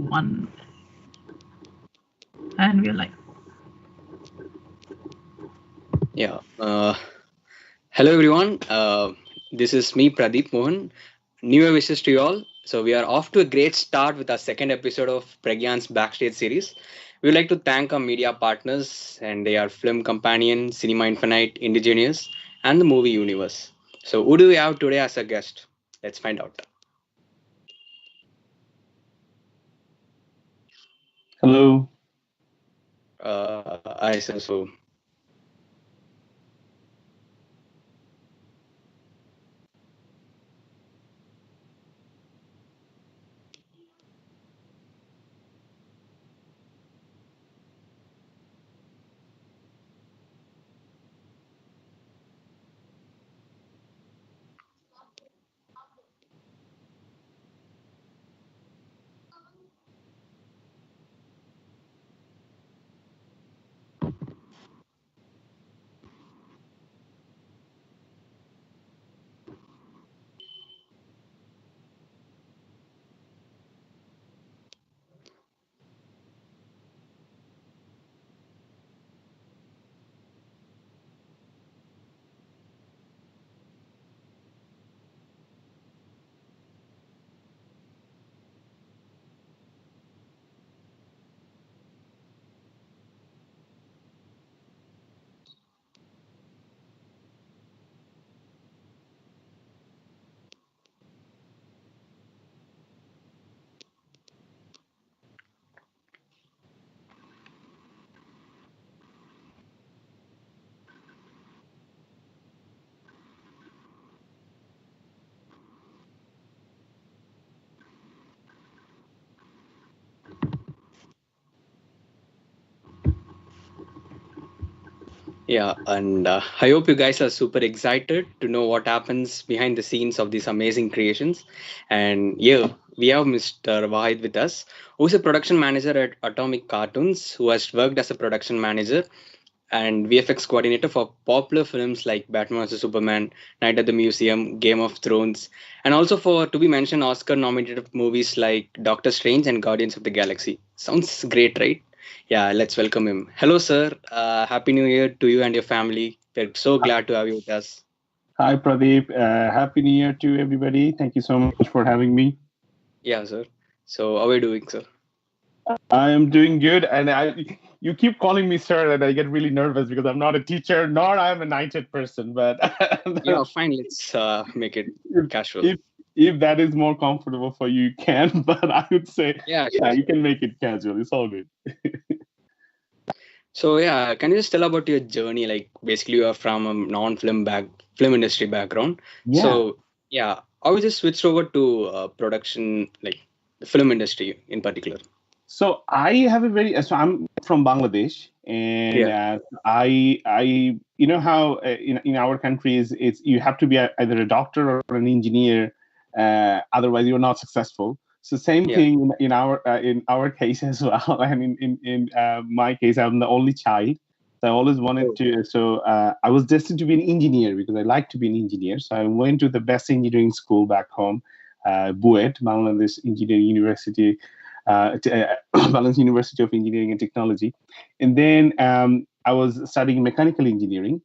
one, and we're like, Yeah. Hello, everyone. This is me, Pradeep Mohan. New Year wishes to you all. So, we are off to a great start with our second episode of Pragyan's Backstage series. We would like to thank our media partners, and they are Film Companion, Cinema Infinite, Indigenous, and the Movie Universe. So, who do we have today as a guest? Let's find out. Hello. I say so. Yeah, and I hope you guys are super excited to know what happens behind the scenes of these amazing creations. And yeah, we have Mr. Wahid with us, who's a production manager at Atomic Cartoons, who has worked as a production manager and VFX coordinator for popular films like Batman vs Superman, Night at the Museum, Game of Thrones, and also for to be mentioned Oscar-nominated movies like Doctor Strange and Guardians of the Galaxy. Sounds great, right? Yeah, let's welcome him. Hello, sir. Happy New Year to you and your family. We're so glad to have you with us. Hi, Pradeep. Happy New Year to everybody. Thank you so much for having me. Yeah, sir. So, how are you doing, sir? I am doing good, and you keep calling me sir, and I get really nervous because I'm not a teacher, nor I'm a knighted person. But Yeah, fine. Let's make it if, casual. if if that is more comfortable for you, you can. But I would say, Yeah, yeah, sure, you sir. can make it casual. It's all good. So yeah, can you just tell about your journey? Like basically, you are from a film industry background. Yeah. So yeah, how you just switched over to production, like the film industry in particular? So I have a very so I'm from Bangladesh, and Yeah. I you know how in our countries it's you have to be either a doctor or an engineer, otherwise you're not successful. So same Yeah. thing in our case as well. And in my case, I'm the only child. So I always wanted Oh, to. So I was destined to be an engineer because I like to be an engineer. So I went to the best engineering school back home, BUET, Bangladesh Engineering University, Balanced University of Engineering and Technology. And then I was studying mechanical engineering.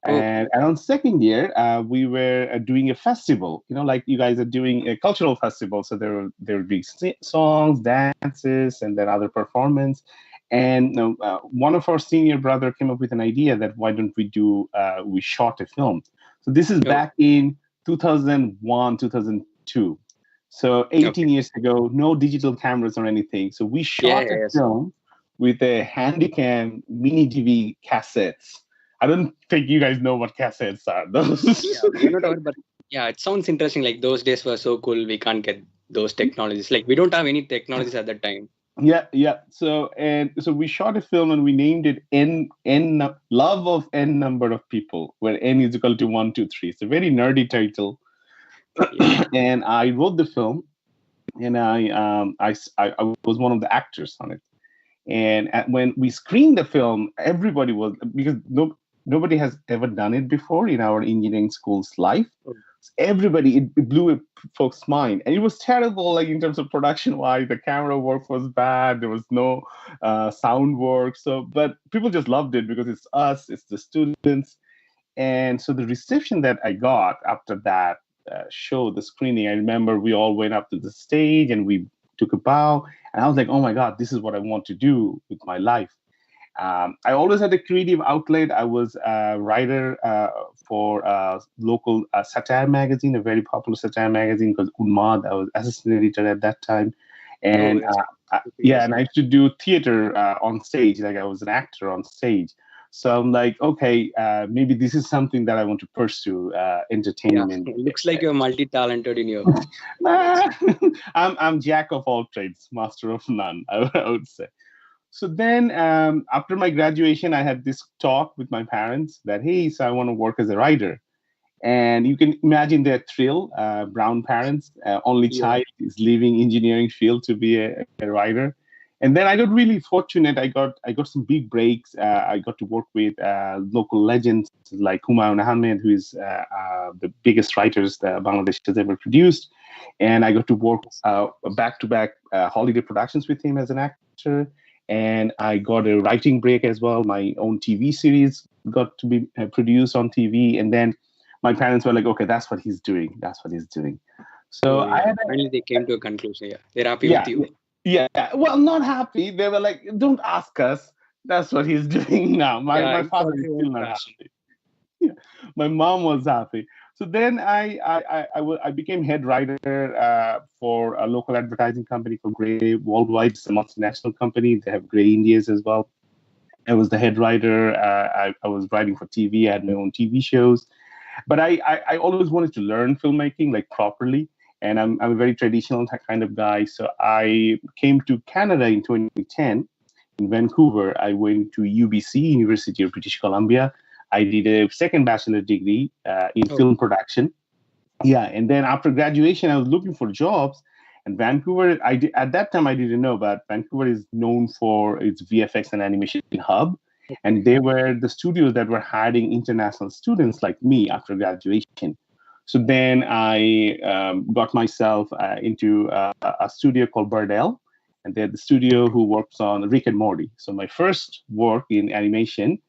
oh, And around second year, we were doing a festival, like you guys are doing a cultural festival. So there would be songs, dances, and then other performance. And one of our senior brother came up with an idea that why don't we shot a film. So this is oh. back in 2001, 2002. So 18 Okay. years ago, no digital cameras or anything. So we Yeah, shot yeah, a yes. film with a Handycam mini DV cassettes. I don't think you guys know what cassettes are. Yeah, Those. we are not aware, but yeah, it sounds interesting. Like those days were so cool. We can't get those technologies. Like we don't have any technologies at that time. Yeah, yeah. So we shot a film and we named it Love of N number of people, where N is equal to one, two, three. It's a very nerdy title. Yeah. And I wrote the film, and I was one of the actors on it. And when we screened the film, everybody was because nobody has ever done it before in our engineering school's life. Oh, Everybody, it blew a folks' mind, and it was terrible. Like in terms of production wise, the camera work was bad. There was no sound work. So, but people just loved it because it's us, it's the students, and so the reception that I got after that show, the screening, I remember we all went up to the stage and we took a bow, and I was like, oh my God, this is what I want to do with my life. I always had a creative outlet. I was a writer for a local satire magazine, a very popular satire magazine called Unmad. I was assistant editor at that time. Oh, And that's yeah, yes. and I used to do theater on stage. Like I was an actor on stage. So I'm like, okay, maybe this is something that I want to pursue, Yeah, entertainment. looks like you're multi-talented in your. Nah, I'm jack of all trades, master of none, I would say. So then, after my graduation, I had this talk with my parents that, hey, so I want to work as a writer. And you can imagine their thrill. Brown parents, only Yeah. child is leaving engineering field to be a writer. And then I got really fortunate. I got some big breaks. I got to work with local legends like Humayun Ahmed, who is the biggest writers that Bangladesh has ever produced. And I got to work back to back holiday productions with him as an actor. And I got a writing break as well. My own TV series got to be produced on TV. And then my parents were like, okay, that's what he's doing. That's what he's doing. So Oh I yeah. had Finally, they came to a conclusion. Yeah, they're happy with yeah, you. yeah. Well, not happy. They were like, don't ask us. That's what he's doing now. My Yeah, my he father followed is your still own not passion. happy. Yeah. My mom was happy. So then I became head writer for a local advertising company called Grey Worldwide. It's a multinational company. They have Grey Indias as well. I was the head writer. I was writing for TV. I had my own TV shows. But I always wanted to learn filmmaking like properly. And I'm a very traditional kind of guy. So I came to Canada in 2010 in Vancouver. I went to UBC, University of British Columbia. I did a second bachelor degree in Oh, film production. Yeah, and then after graduation, I was looking for jobs. And Vancouver, at that time I didn't know, but Vancouver is known for its VFX and animation hub, okay. and they were the studios that were hiring international students like me after graduation. So then I got myself into a studio called Burdell, and they're the studio who works on Rick and Morty. So my first work in animation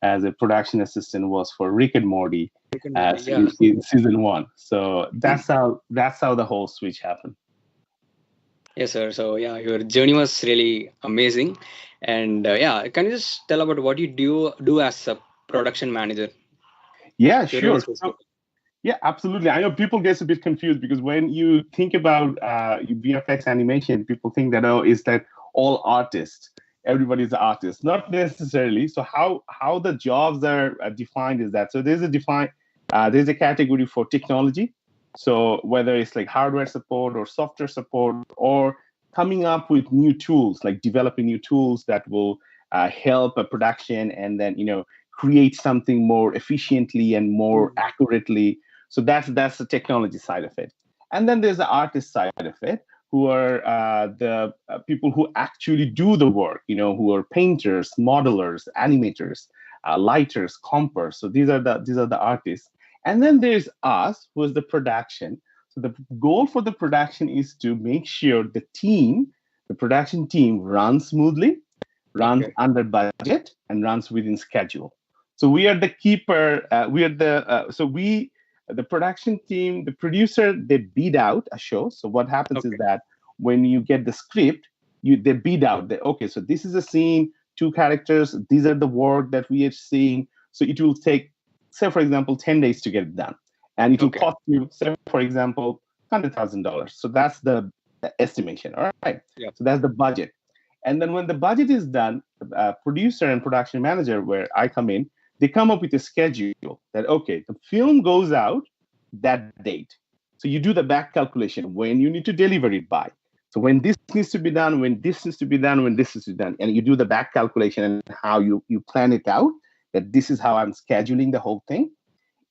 as a production assistant was for Rick and Morty Rick and Morty. Yeah. in season one. So that's how the whole switch happened. Yes, sir. So yeah, your journey was really amazing, and yeah, can you just tell about what you do as a production manager? Yeah, Your role sure. So, specifically. yeah, absolutely. I know people get a bit confused because when you think about VFX animation, people think that is that all artists, everybody's an artist. Not necessarily. So how the jobs are defined is that there's a category for technology. So whether it's like hardware support or software support or coming up with new tools, like developing new tools that will help a production and then create something more efficiently and more Mm. accurately. So that's the technology side of it. And then there's the artist side of it, who are the people who actually do the work, who are painters, modelers, animators, lighters, compers. So these are the artists. And then there's us, who is the production. So the goal for the production is to make sure the production team runs smoothly, runs Okay. under budget, and runs within schedule. So we are the keeper. We are the production team, the producer. They bid out a show. So what happens is Okay. that when you get the script, they bid out. Okay, so this is a scene, two characters. These are the work that we are seeing. So it will take, say for example, 10 days to get it done, and it will Okay. cost you, say for example, $100,000. So that's the estimation. All right. Yeah. So that's the budget. And then when the budget is done, producer and production manager, where I come in, they come up with a schedule that, okay, the film goes out that date. So you do the back calculation when you need to deliver it by. So when this needs to be done, when this needs to be done, when this is to be done, and you do the back calculation and how you plan it out, that this is how I'm scheduling the whole thing.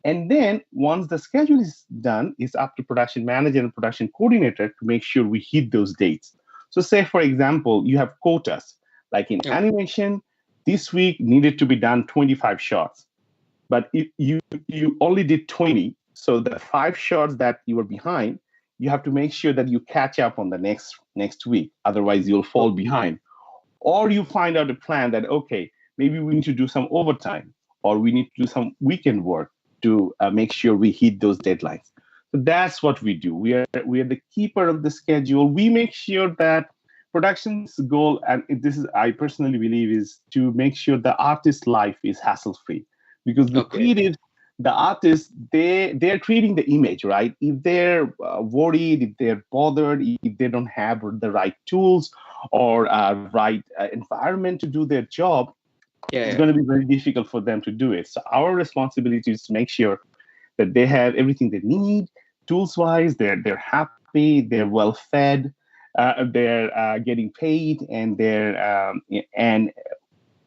And then once the schedule is done, it's up to production manager and production coordinator to make sure we hit those dates. So say, for example, you have quotas. Like in Okay. animation, this week needed to be done 25 shots. But if you only did 20, so the 5 shots that you were behind, you have to make sure that you catch up on the next week. Otherwise, you'll fall behind. Or you find out a plan that, okay, maybe we need to do some overtime, or we need to do some weekend work to make sure we hit those deadlines. So that's what we do. We are the keeper of the schedule. We make sure that production's goal, and this is, I personally believe, is to make sure the artist's life is hassle free, because the Okay. creative, the artists, they're creating the image, right? If they're worried, if they're bothered, if they don't have the right tools or right environment to do their job, Yeah, it's yeah. going to be very difficult for them to do it. So our responsibility is to make sure that they have everything they need, tools wise. They're happy, they're well fed, they're getting paid, and and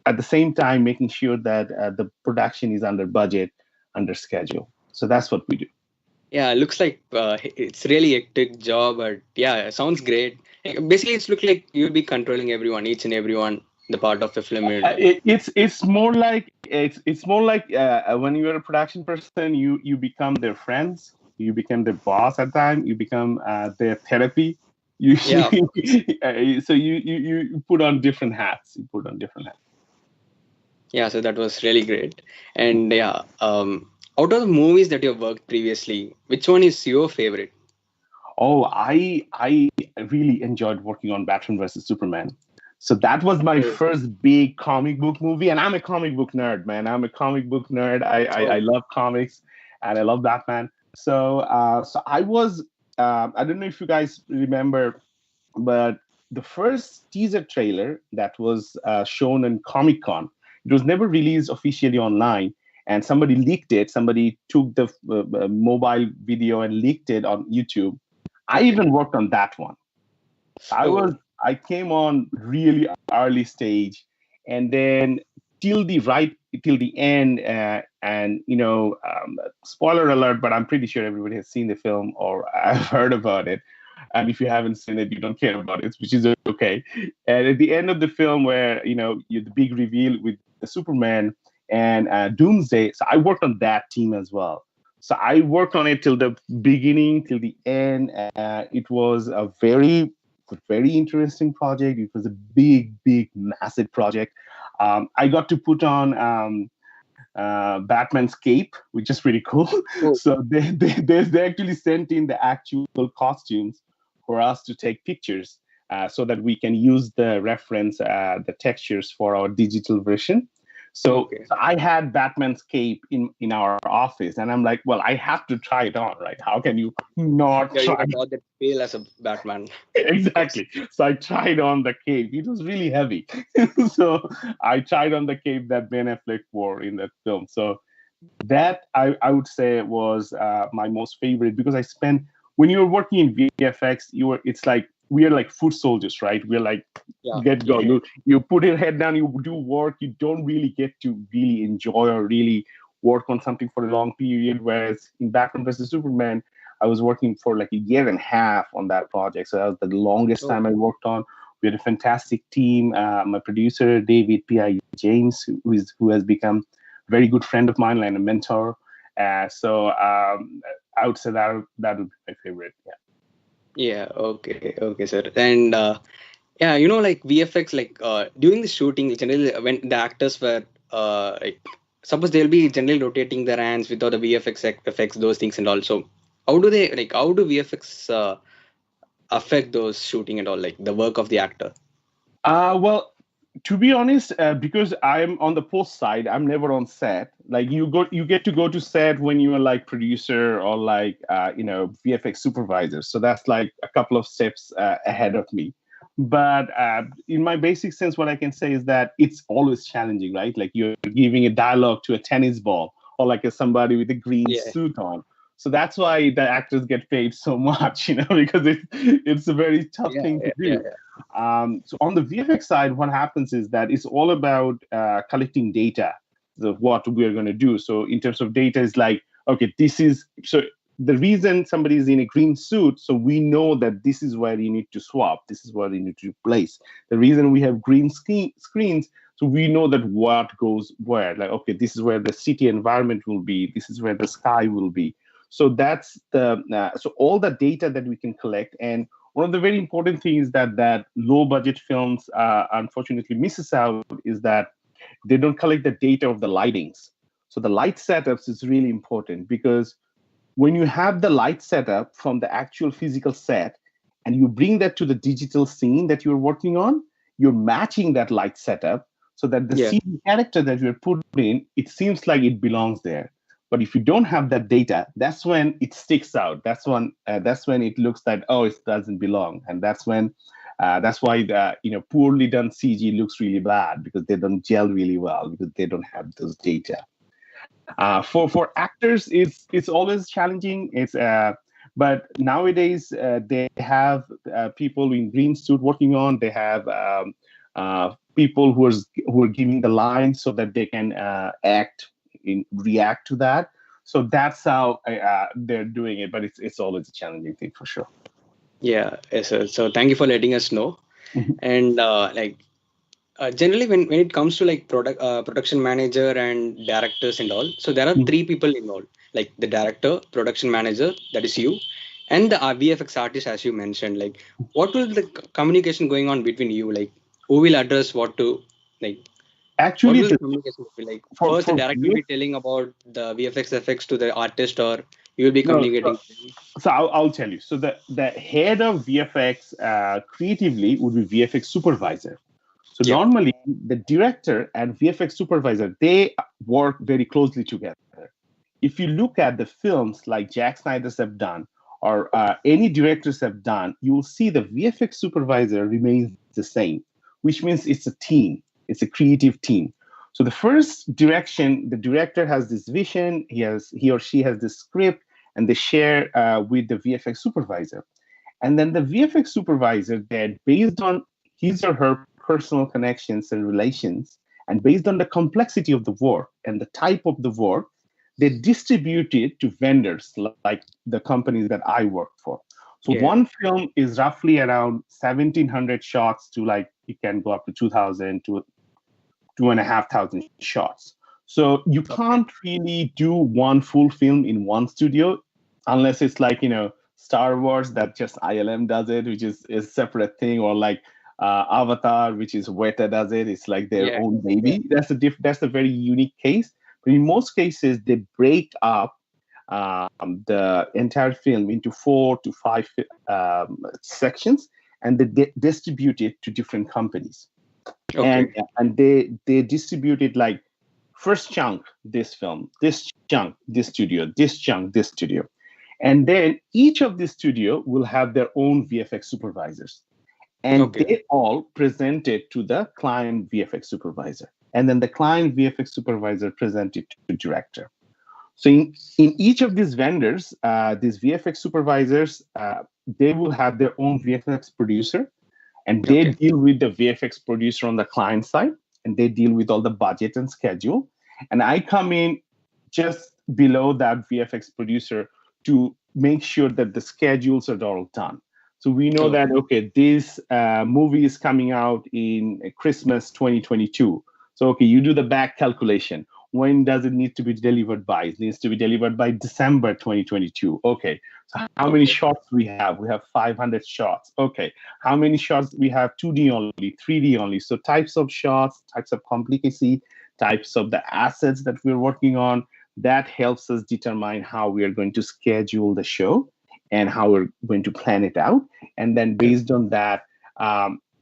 at the same time making sure that the production is under budget, under schedule. So that's what we do. Yeah, looks like it's really a hectic job, but yeah, sounds great. Basically, it's look like you'll be controlling everyone, each and everyone, the part of the film. It's more like when you're a production person, you become their friends, you become their boss at time, you become their therapy. You, Yeah, of course. so you put on different hats. You put on different hats. Yeah, so that was really great. And yeah, out of the movies that you've worked previously, which one is your favorite? Oh, I really enjoyed working on Batman versus Superman. So that was my Oh, first big comic book movie, and I'm a comic book nerd, man. I'm a comic book nerd. I oh, love comics, and I love Batman. So I was I don't know if you guys remember, but the first teaser trailer that was shown in Comic Con, it was never released officially online, and somebody leaked it. Somebody took the mobile video and leaked it on YouTube. I okay. even worked on that one. I was Oh, I came on really early stage, and then till the right till the end, and spoiler alert, but I'm pretty sure everybody has seen the film or I've heard about it. And if you haven't seen it, you don't care about it, which is okay. And at the end of the film, where the big reveal with the Superman and Doomsday, so I worked on that team as well. So I worked on it till the beginning, till the end. It was a very interesting project. It was a big, massive project. I got to put on Batman's cape, which is pretty cool. oh, So they actually sent in the actual costumes for us to take pictures, so that we can use the reference, the textures for our digital version. okay. So I had Batman's cape in our office, and I'm like, well, I have to try it on, right? How can you not Yeah, you try? got all that feel as a Batman, of course. Exactly. So I tried on the cape. It was really heavy. So I tried on the cape that Ben Affleck wore in that film. So that I would say was my most favorite, because I spent, when you're working in VFX, it's like we are like foot soldiers, right? We're like, Yeah, get yeah, go. yeah. You put your head down, you do work. You don't really get to really enjoy or really work on something for a long period. Whereas in Batman versus Superman, I was working for like a year and a half on that project. So that was the longest Oh, time I worked on. We had a fantastic team. My producer, David P.I. James, who has become a very good friend of mine and a mentor. I would say that would be my favorite. Yeah. yeah. Okay, okay, sir. And yeah, like VFX, like during the shooting, generally when the actors were like, suppose they'll be generally rotating their hands without the VFX effects, those things, and also how do VFX affect those shooting and all, like the work of the actor? Well, to be honest, because I'm on the post side, I'm never on set. Like you get to go to set when you are like producer or like VFX supervisor. So that's like a couple of steps ahead of me. But in my basic sense, what I can say is that it's always challenging, right? Like you're giving a dialogue to a tennis ball or like somebody with a green Yeah. suit on. So that's why the actors get paid so much, because it's a very tough Yeah, thing to yeah, yeah, do. So on the VFX side, what happens is that it's all about collecting data of what we're going to do. So in terms of data, is like, okay, the reason somebody is in a green suit, so we know that this is where you need to swap, this is where you need to replace. The reason we have green screens, so we know that what goes where. Like, okay, this is where the city environment will be, this is where the sky will be. So that's the so all the data that we can collect. And one of the very important things that low budget films unfortunately misses out is that they don't collect the data of the lightings. So the light setups is really important, because when you have the light setup from the actual physical set and you bring that to the digital scene that you're working on, you're matching that light setup so that the Yeah. scene character that you're putting in, it seems like it belongs there. But if you don't have that data, that's when it sticks out. That's when it looks like, oh, it doesn't belong, and that's why the poorly done CG looks really bad, because they don't gel really well because they don't have those data. For actors, it's always challenging. But nowadays they have people in green suit working on. They have people who are giving the lines so that they can react to that. So that's how they're doing it. But it's always a challenging thing for sure. Yeah. Yes, sir. So thank you for letting us know. Mhm. And generally, when it comes to like production manager and directors and all, so there are three people involved, like the director, production manager, that is you, and the VFX artist, as you mentioned. Like, what will the communication going on between you? Like, who will address what to, like, what Actually, will the communication be like? First, the for director will be telling about the VFX effects to the artist, or you will be no, communicating. so I'll tell you. So the head of VFX creatively would be VFX supervisor. So Yeah. normally the director and VFX supervisor, they work very closely together. If you look at the films like Jack Snyder's have done, or any directors have done, you will see the VFX supervisor remains the same, which means it's a team. It's a creative team. So the first direction, the director has this vision, he or she has this script, and they share with the VFX supervisor. And then the VFX supervisor, then based on his or her personal connections and relations, and based on the complexity of the work and the type of the work, they distribute it to vendors like the companies that I work for. So Yeah. one film is roughly around 1,700 shots to, like, it can go up to 2,000 to 2,500 shots. So you Okay. can't really do one full film in one studio, unless it's like, Star Wars, that just ILM does it, which is a separate thing, or like Avatar, which is Weta does it. It's like their Yeah. own Yeah. baby. That's a very unique case. But in most cases, they break up the entire film into 4 to 5 sections, and they distribute it to different companies. and Okay. and they distribute it like, first chunk this film, this chunk this studio, this chunk this studio. And then each of the studio will have their own VFX supervisors, and Okay. they all present it to the client VFX supervisor, and then the client VFX supervisor present it to director. So in each of these vendors, these VFX supervisors, they will have their own VFX producer, and they Okay. deal with the VFX producer on the client side, and they deal with all the budget and schedule. And I come in just below that VFX producer to make sure that the schedules are all done. So we know Okay. that, okay, this movie is coming out in Christmas 2022. So, okay, you do the back calculation. When does it need to be delivered by? It needs to be delivered by December 2022. Okay. So how many Okay. shots we have? We have 500 shots. Okay. How many shots we have? 2D only, 3D only. So types of shots, types of complicacy, types of the assets that we're working on, that helps us determine how we are going to schedule the show and how we're going to plan it out. And then Yeah. based on that,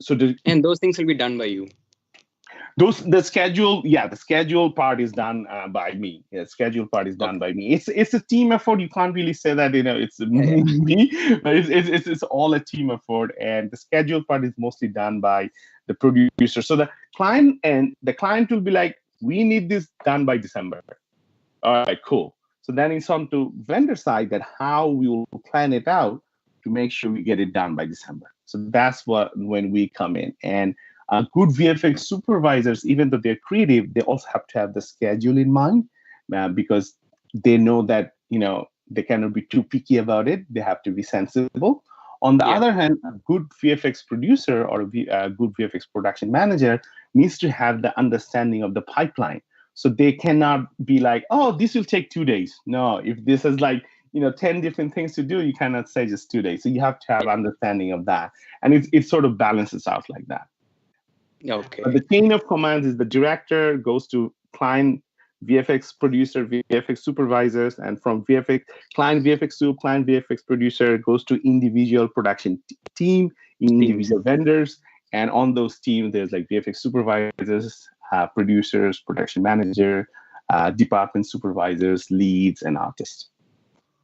so And those things will be done by you. the schedule, yeah, the schedule part is done by me. Yeah, schedule part is done Okay. by me. It's a team effort. You can't really say that, it's Yeah. Yeah. me, but it's all a team effort. And the schedule part is mostly done by the producer. So the client will be like, we need this done by December. All right, cool. So then it's on to vendor side that how we will plan it out to make sure we get it done by December. So that's what when we come in. And good VFX supervisors, even though they're creative, they also have to have the schedule in mind, because they know that they cannot be too picky about it. They have to be sensible. On the Yeah. other hand, a good VFX producer or a good VFX production manager needs to have the understanding of the pipeline. So they cannot be like, oh, this will take 2 days. No, if this is like, 10 different things to do, you cannot say just 2 days. So you have to have understanding of that. And it sort of balances out like that. But Okay. the chain of commands is the director goes to client VFX producer, VFX supervisors, and from VFX client VFX to client VFX producer goes to individual production team, Teams. individual vendors, and on those teams there's like VFX supervisors, producers, production manager, department supervisors, leads, and artists.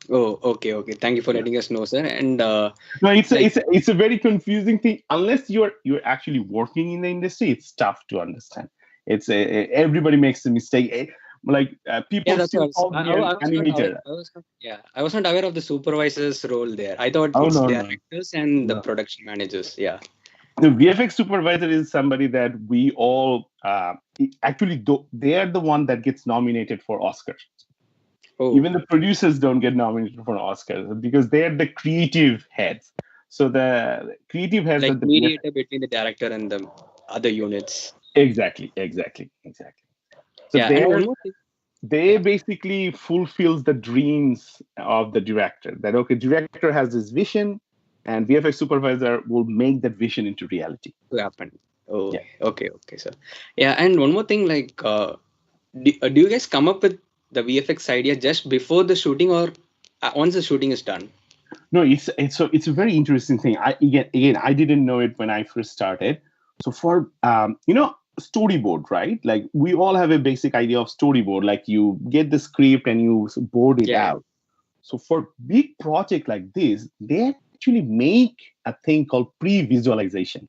Oh, okay, okay. Thank you for Yeah. letting us know, sir. And No, it's a, like, it's a very confusing thing. Unless you're actually working in the industry, it's tough to understand. Everybody makes a mistake. Like yeah, people that's what still call me an I was not aware. animator. Yeah, I was not aware of the supervisor's role there. I thought Oh it's no, no, directors and the no. production managers. Yeah. The VFX supervisor is somebody that we all actually do. They are the one that gets nominated for Oscars. Oh, Even the producers don't get nominated for Oscars because they're the creative heads. So the creative heads like of the VFX. mediator between the director and the other units. Exactly. So Yeah, and one more thing. they Yeah. basically fulfills the dreams of the director. That okay, director has this vision, and VFX supervisor will make that vision into reality. To happen. Oh, Yeah. okay, okay, sir. Yeah, and one more thing, like, do you guys come up with the VFX idea just before the shooting or once the shooting is done? No, it's a very interesting thing. Again I didn't know it when I first started. So for storyboard, right? Like we all have a basic idea of storyboard. Like you get the script and you board it Yeah. out. So for big project like this, they actually make a thing called pre-visualization.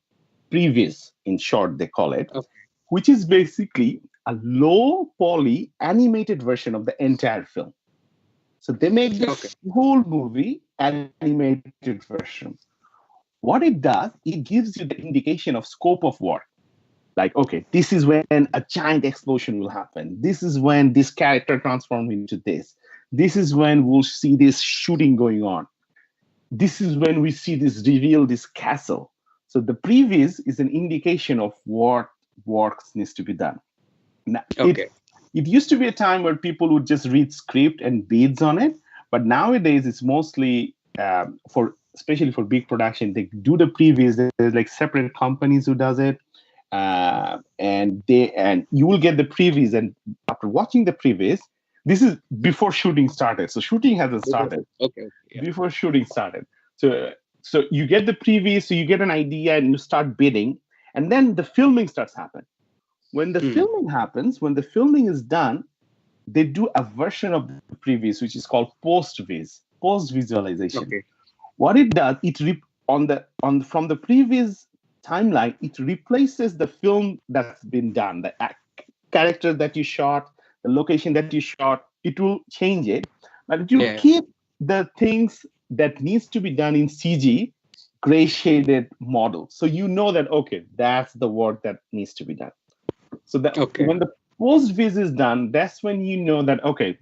Previs, in short, they call it, Okay. which is basically a low poly animated version of the entire film. So they make the Okay. whole movie animated version. What it does, it gives you the indication of scope of work. Like, okay, this is when a giant explosion will happen. This is when this character transforms into this. This is when we'll see this shooting going on. This is when we see this reveal, this castle. So the previs is an indication of what works needs to be done. Now, Okay. it used to be a time where people would just read script and beads on it, but nowadays it's mostly for especially for big production. They do the previs. There's like separate companies who does it, and you will get the previs. And after watching the previs, this is before shooting started. So shooting hasn't started Okay. Okay. Yeah. before shooting started. So you get the preview, so you get an idea and you start bidding, and then the filming starts happening. When the Hmm. filming happens, when the filming is done, they do a version of the previous, which is called post visualization. Okay. What it does, on from the previous timeline, it replaces the film that's been done, the character that you shot, the location that you shot. It will change it, but it will Yeah. keep the things that needs to be done in CG gray shaded model. So you know that okay, that's the work that needs to be done. So that Okay. when the post vis is done, that's when you know that okay,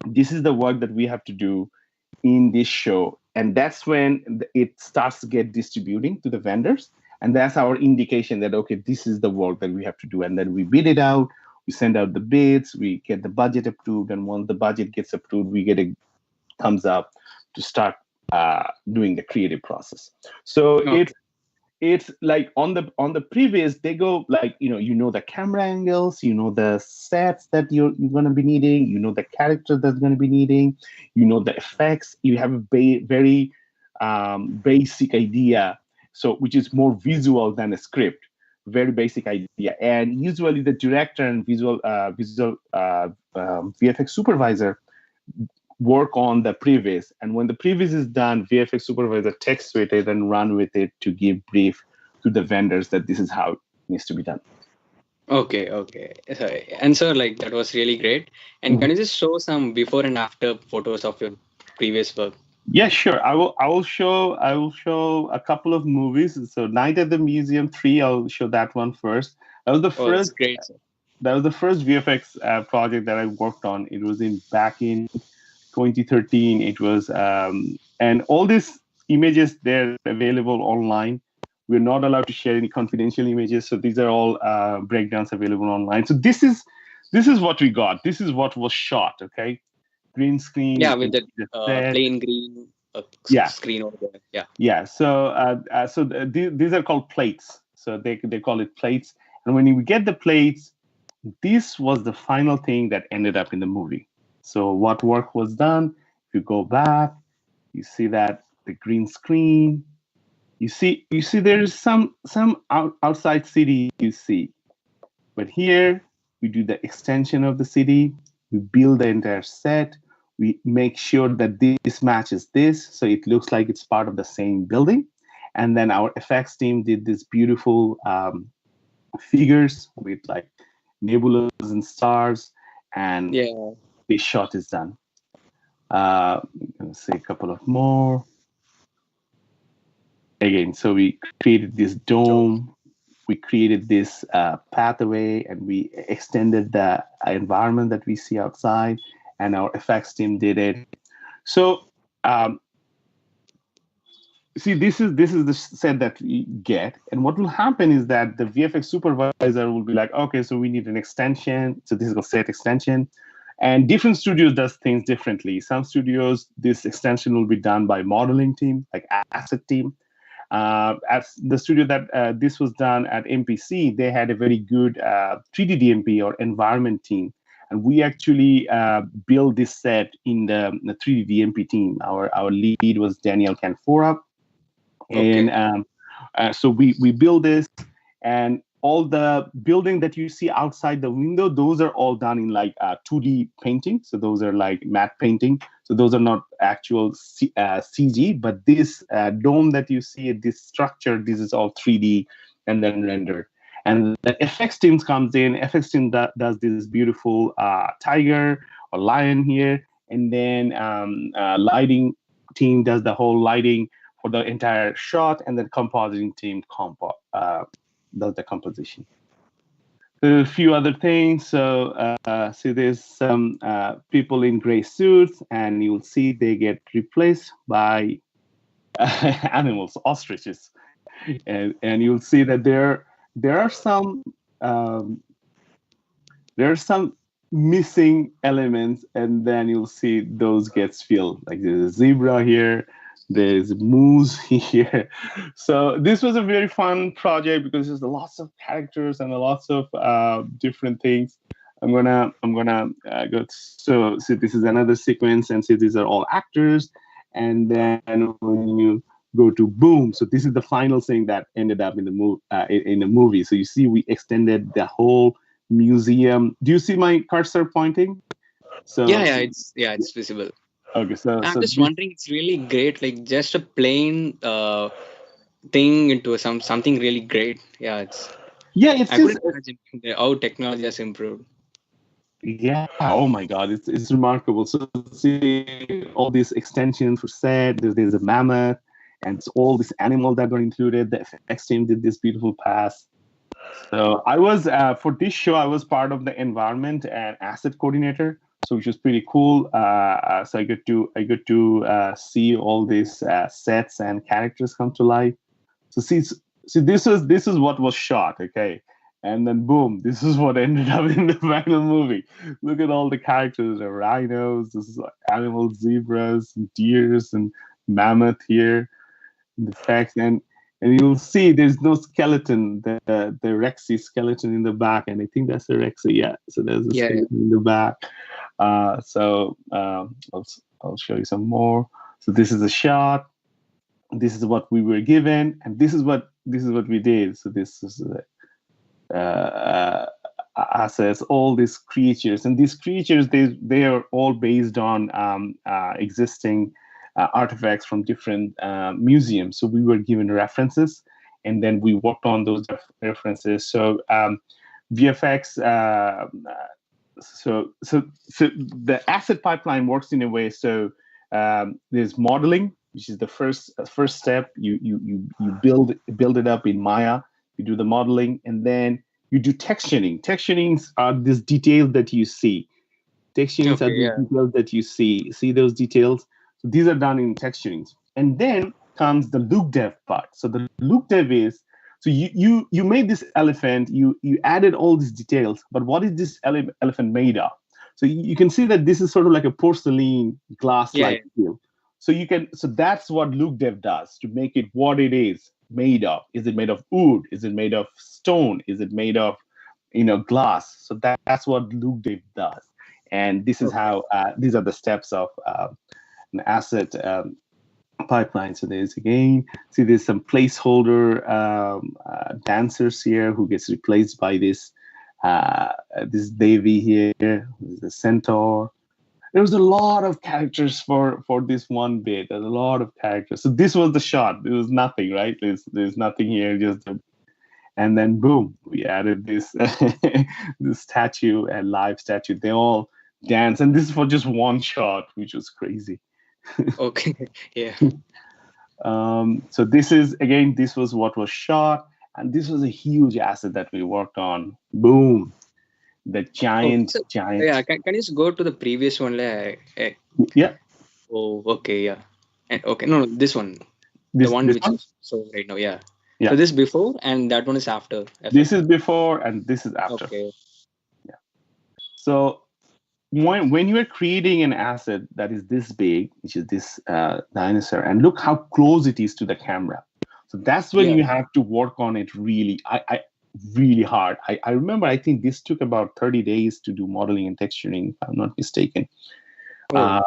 this is the work that we have to do in this show, and that's when it starts to get distributing to the vendors, and that's our indication that okay, this is the work that we have to do, and then we bid it out, we send out the bids, we get the budget approved, and once the budget gets approved, we get a thumbs up to start doing the creative process. So Okay. it's like on the previous they go like the camera angles, the sets that you're going to be needing, the character that's going to be needing, the effects. You have a very basic idea, so which is more visual than a script, very basic idea. And usually the director and visual VFX supervisor work on the previs, and when the previs is done, VFX supervisor takes with it and run with it to give brief to the vendors that this is how it needs to be done. Okay. Okay. Sorry. And sir, like that was really great. And can Mhm. you just show some before and after photos of your previous work? Yeah, sure. I will show a couple of movies. So Night at the Museum 3, I'll show that one first. That was the Oh, that's first great, sir. that was the first VFX project that I worked on. It was in back in 2013. It was and all these images, they're available online. We're not allowed to share any confidential images, so these are all breakdowns available online. So this is what we got. This is what was shot. Okay, green screen. Yeah, You with can the see the set. plain green Yeah, screen over there. Yeah. yeah. These are called plates. So they call it plates. And when you get the plates, this was the final thing that ended up in the movie. So what work was done? If you go back, you see that the green screen. You see there is some outside city you see, but here we do the extension of the city. We build the entire set. We make sure that this matches this, so it looks like it's part of the same building. And then our effects team did this beautiful figures with like nebulas and stars, and Yeah. this shot is done. Let's say a couple of more. Again, so we created this dome, we created this pathway, and we extended the environment that we see outside, and our effects team did it. So um, see, this is the set that we get, and what will happen is that the VFX supervisor will be like, okay, so we need an extension. So this is a set extension, and different studios does things differently. Some studios, this extension will be done by modeling team, like asset team. As the studio that this was done at MPC, they had a very good 3D DMP or environment team, and we actually built this set in the 3D DMP team. Our lead was Daniel Canfora, and Okay. so we build this, and all the building that you see outside the window, those are all done in like 2D painting. So those are like matte painting. So those are not actual CG, but this dome that you see, this structure, this is all 3D and then rendered. And the FX team comes in. FX team does this beautiful tiger or lion here, and then lighting team does the whole lighting for the entire shot, and then compositing team does the composition. A few other things. So see, there's some people in gray suits, and you'll see they get replaced by animals, ostriches, and you'll see that there are some um, there are some missing elements, and then you'll see those gets filled. Like there's a zebra here, there's moose here. So this was a very fun project because there's lots of characters and lots of different things. I'm gonna go. So see, this is another sequence, and see these are all actors. And then when you go to boom, so this is the final thing that ended up in the in the movie. So you see, we extended the whole museum. Do you see my cursor pointing? Yeah, So it's visible. okay, so I'm so just this, wondering, it's really great, like just a plain thing into something really great. Yeah, it's yeah, it's I just couldn't imagine how technology has improved. yeah. Oh my God, it's remarkable. So see all these extensions for set. There's a mammoth, and it's all these animals that got included. The FX team did this beautiful pass. So I was for this show, I was part of the environment and asset coordinator, so which was pretty cool. So I get to see all these sets and characters come to life. So see this is what was shot, okay, and then boom, this is what ended up in the final movie. Look at all the characters: the rhinos, this is animals, zebras, and deers, and mammoth here the facts, and you'll see there's no skeleton, the Rexy skeleton in the back, and I think that's the Rexy. Yeah, so there's a Yeah, skeleton in the back. I'll show you some more. So this is a shot. This is what we were given, and this is what we did. So this is assets, all these creatures, and these creatures they are all based on existing artifacts from different museums. So we were given references, and then we worked on those references. So VFX. So the asset pipeline works in a way. So there's modeling, which is the first step. You build it up in Maya. You do the modeling, and then you do texturing. Texturings are these details that you see. Texturings are okay, the yeah, details that you see. See those details? So these are done in texturings. And then comes the look dev part. So the look dev is, so you made this elephant, you added all these details, but what is this elephant made of? So you can see that this is sort of like a porcelain Yeah, glass-like feel. So that's what Luke Dev does to make it what it is made of. Is it made of wood? Is it made of stone? Is it made of glass? So that's what Luke Dev does. And this is okay. how these are the steps of an asset pipeline. So there's again, see, there's some placeholder dancers here who gets replaced by this Devi here. There's a centaur. There was a lot of characters for this one bit. There's a lot of characters. So this was the shot. There was nothing, right? There's nothing here. And then boom, we added this this statue and live statue. They all dance, and this is for just one shot, which was crazy. Okay. Yeah. So this is again, this was what was shot, and this was a huge asset that we worked on. Boom, the Okay. giant, So, giant. yeah, can you just go to the previous one? Like, Yeah, oh, okay, yeah. And okay, no, no, this one, the one this which one. is so right now, yeah. So Yeah, this before and that one is after this effect. is before and this is after. Okay. Yeah. So when you are creating an asset that is this big, which is this dinosaur, and look how close it is to the camera. So that's when Yeah. you have to work on it really, I really hard. I remember, I think this took about 30 days to do modeling and texturing, if I'm not mistaken. Oh,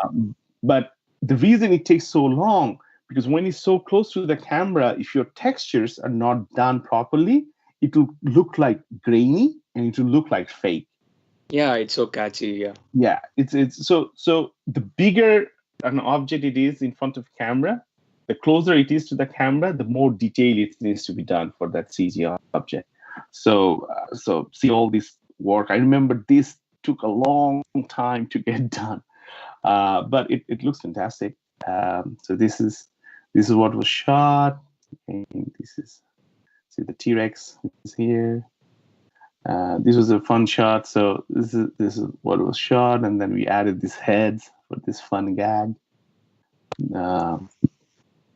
But the reason it takes so long, because when it's so close to the camera, if your textures are not done properly, it will look like grainy and it will look like fake. yeah, it's so catchy. Yeah. Yeah, it's so the bigger an object it is in front of camera, the closer it is to the camera, the more detail it needs to be done for that CG object. So see all this work. I remember this took a long time to get done, but it looks fantastic. So this is what was shot, and this is, see, the T-Rex is here. This was a fun shot. So this is what was shot, and then we added these heads for this fun gag. Uh,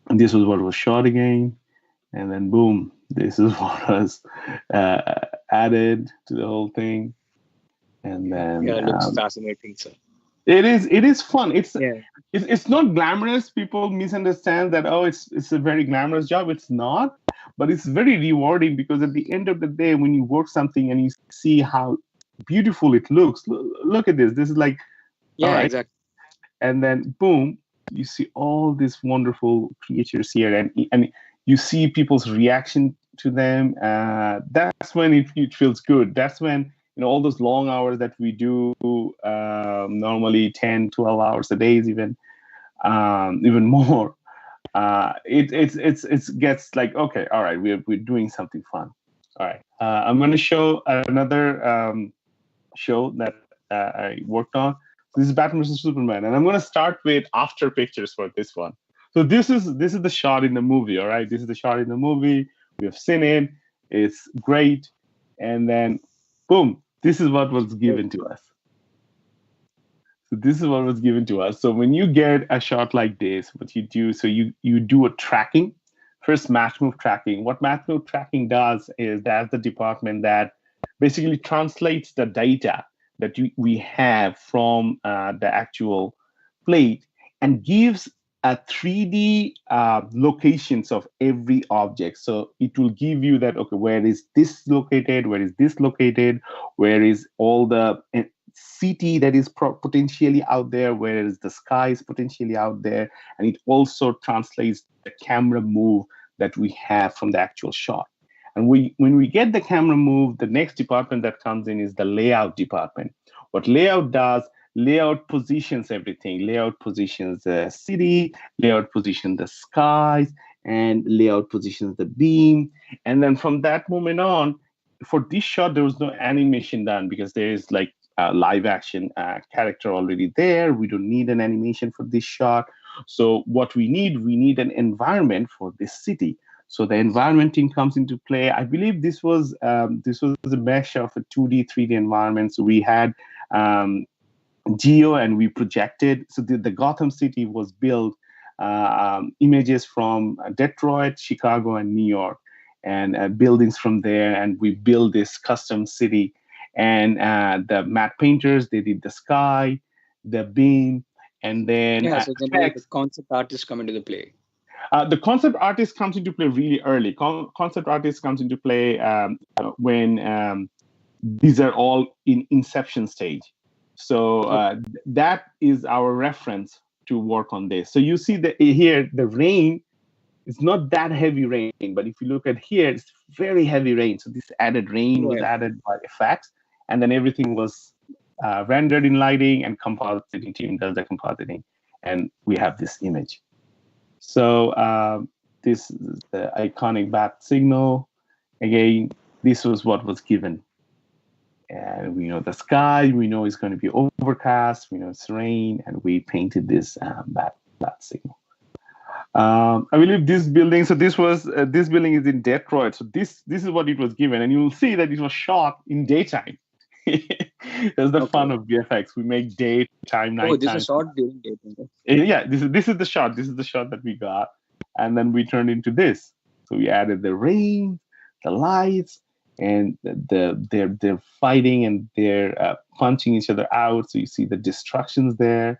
and this was what was shot again, and then boom, this is what was added to the whole thing. And then Yeah, it looks fascinating. So it is fun. yeah, It's not glamorous. People misunderstand that, oh, it's a very glamorous job. It's not, but it's very rewarding, because at the end of the day, when you work something and you see how beautiful it looks, look at this. This is like, all yeah, right, exactly. and then boom, you see all these wonderful creatures here, and you see people's reaction to them. That's when it feels good. That's when, all those long hours that we do, normally 10, 12 hours a day, even more. It gets like, okay, all right, we're doing something fun. All right, I'm going to show another show that I worked on. This is Batman vs Superman, and I'm going to start with after pictures for this one. So this is the shot in the movie. All right, this is the shot in the movie. We have seen it. It's great, and then boom, this is what was Oh, given to us. So this is what was given to us. So when you get a shot like this, what you do, so you do a tracking. First, match move tracking. What match move tracking does is that's the department that basically translates the data that we have from the actual plate and gives a 3D locations of every object. So it will give you that, okay, where is this located? Where is this located? Where is all the city that is potentially out there? Where is the sky is potentially out there? And it also translates the camera move that we have from the actual shot. And when we get the camera move, the next department that comes in is the layout department. What layout does, layout positions everything. Layout positions the city, layout positions the skies, and layout positions the beam. And then from that moment on, for this shot, there was no animation done, because there is like a live action character already there. We don't need an animation for this shot. So what we need an environment for this city. So the environment team comes into play. I believe this was a mesh of a 2D, 3D environment. So we had geo, and we projected. So the Gotham City was built images from Detroit, Chicago, and New York, and buildings from there. And we build this custom city. And the matte painters, they did the sky, the beam, and then Yeah, so generally the effects. concept artists come into the play. The concept artist comes into play really early. Concept artist comes into play when these are all in inception stage. So Okay. that is our reference to work on this. So you see that here the rain is not that heavy rain, but if you look at here, it's very heavy rain. So this added rain was Yeah. added by effects, and then everything was rendered in lighting, and compositing team does the compositing, and we have this image. So this is the iconic bat signal. Again, this was what was given. And we know the sky, we know it's going to be overcast, we know it's rain, and we painted this bat signal. I believe this building. So this building is in Detroit. So this is what it was given, and you will see that it was shot in daytime. That's the Okay. fun of VFX. We make daytime, Oh, this is nighttime. short during daytime. Yeah, this is the shot. This is the shot that we got, and then we turned into this. So we added the rain, the lights, and they're fighting and they're punching each other out. So you see the destructions there,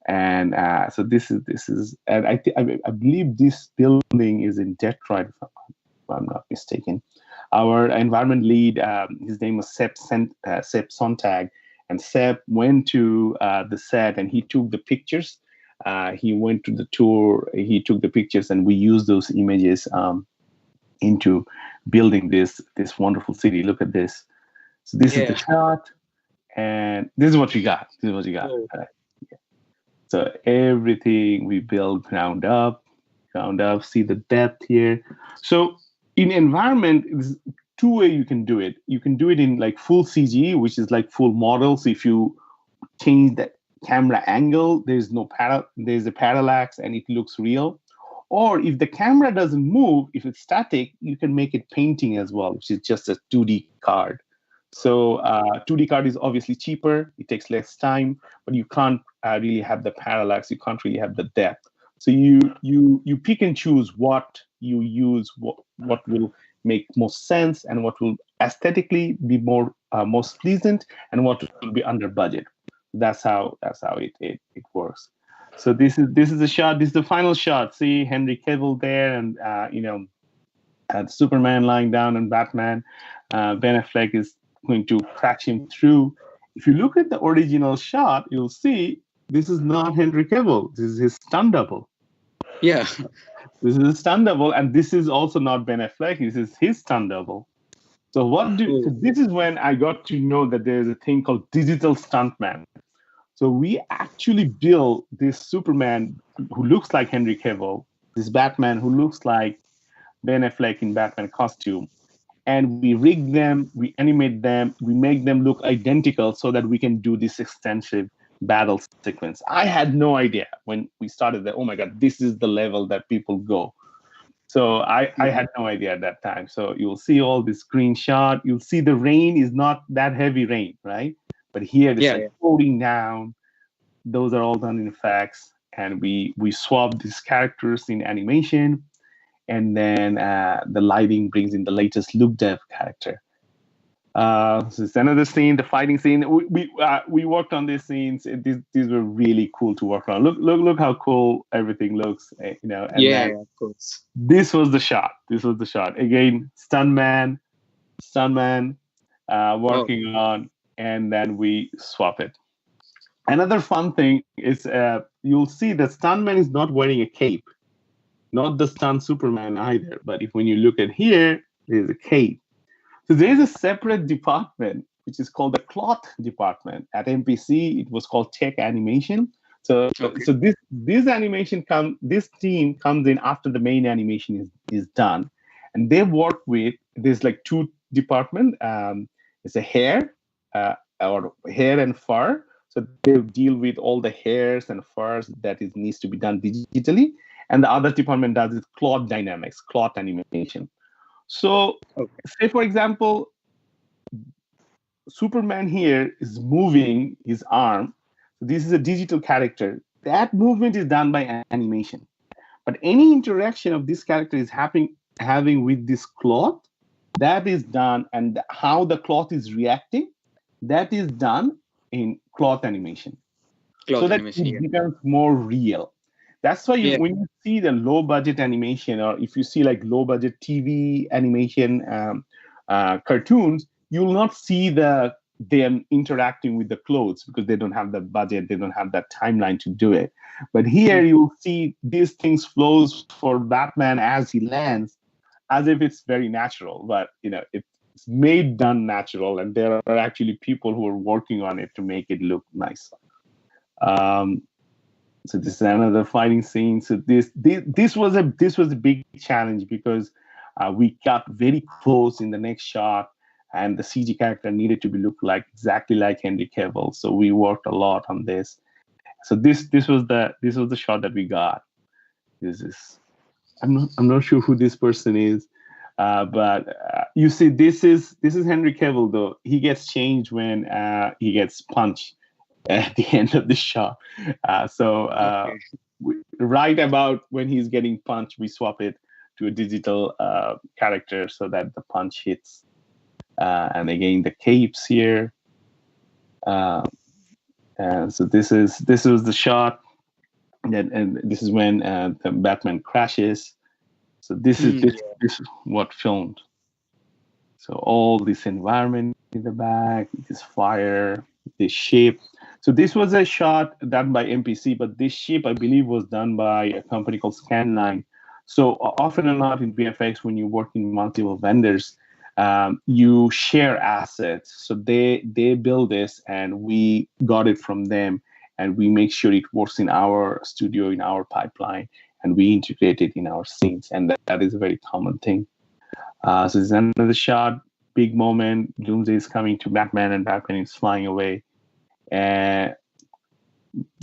and so this is, and I believe this building is in Detroit, if I'm not mistaken. Our environment lead, his name was Sep Sontag, and Sep went to the set and he took the pictures. He went to the tour, he took the pictures, and we used those images into building this wonderful city. Look at this. So this is the Yeah. shot, and this is what we got. This is what you got. Oh, So everything we build ground up. See the depth here. So in environment, there's two way you can do it. You can do it in like full CG, which is like full model. So if you change the camera angle, there's a parallax and it looks real. Or if the camera doesn't move, if it's static, you can make it painting as well, which is just a 2D card. So 2D card is obviously cheaper. It takes less time, but you can't really have the parallax. You can't really have the depth. So you pick and choose what you use, what will make most sense, and what will aesthetically be most pleasant, and what will be under budget. That's how it works. So this is a shot. This is the final shot. See Henry Cavill there, and Superman lying down, and Batman. Ben Affleck is going to crash him through. If you look at the original shot, you'll see this is not Henry Cavill. This is his stunt double. yeah. This is a stunt double, and this is also not Ben Affleck. This is his stunt double. So so Oh, this is when I got to know that there's a thing called digital stuntman. So we actually built this Superman who looks like Henry Cavill, this Batman who looks like Ben Affleck in Batman costume, and we rig them, we animate them, we make them look identical so that we can do this extensive battle sequence. I had no idea when we started that, oh my God, this is the level that people go. So I yeah. had no idea at that time. So you'll see all this green shot. You'll see the rain is not that heavy rain, right? But here it's Yeah. like Yeah. floating down. Those are all done in effects. And we swap these characters in animation. And then the lighting brings in the latest look dev character. So it's another scene, the fighting scene. We worked on these scenes. These were really cool to work on. Look how cool everything looks, And Yeah. then Yeah. Of course. this was the shot. This was the shot. Again, stuntman, Oh, working on, and then we swap it. Another fun thing is you'll see the stuntman is not wearing a cape, not the stunt Superman either. But if when you look at here, there's a cape. So there's a separate department which is called the cloth department. At MPC, it was called tech animation. So okay. so this team comes in after the main animation is done, and they work with there's like two department. It's a hair or hair and fur. So they deal with all the hairs and furs that is needs to be done digitally, and the other department does is cloth dynamics, cloth animation. So, Okay. say for example, Superman here is moving his arm. This is a digital character. That movement is done by animation. But any interaction of this character is having with this cloth, that is done, and how the cloth is reacting, that is done in cloth animation, so Cloth that animation. it Yeah. becomes more real. That's why Yeah. when you see the low budget animation, or if you see like low budget TV animation cartoons, you will not see them interacting with the clothes because they don't have the budget, they don't have that timeline to do it. But here Mm. you'll see these things flows for Batman as he lands, as if it's very natural. But it's made done natural, and there are actually people who are working on it to make it look nice. Um, so this is another fighting scene. So this was a big challenge because we got very close in the next shot, and the CG character needed to be look like exactly like Henry Cavill. So we worked a lot on this. So this was the shot that we got. This is I'm not sure who this person is, but you see this is Henry Cavill, though he gets changed when he gets punched at the end of the shot. So Okay. right about when he's getting punched, we swap it to a digital character so that the punch hits. And again, the capes here. Uh, and so this was the shot, and this is when the Batman crashes. So this is Mm, this yeah. this is what filmed. So all this environment in the back, this fire, this ship. So this was a shot done by MPC, but this ship I believe was done by a company called Scanline. So often or not in VFX, when you work in multiple vendors, you share assets. So they build this, and we got it from them, and we make sure it works in our studio, in our pipeline, and we integrate it in our scenes, and that is a very common thing. So there's another shot, big moment. Doomsday is coming to Batman, and Batman is flying away, and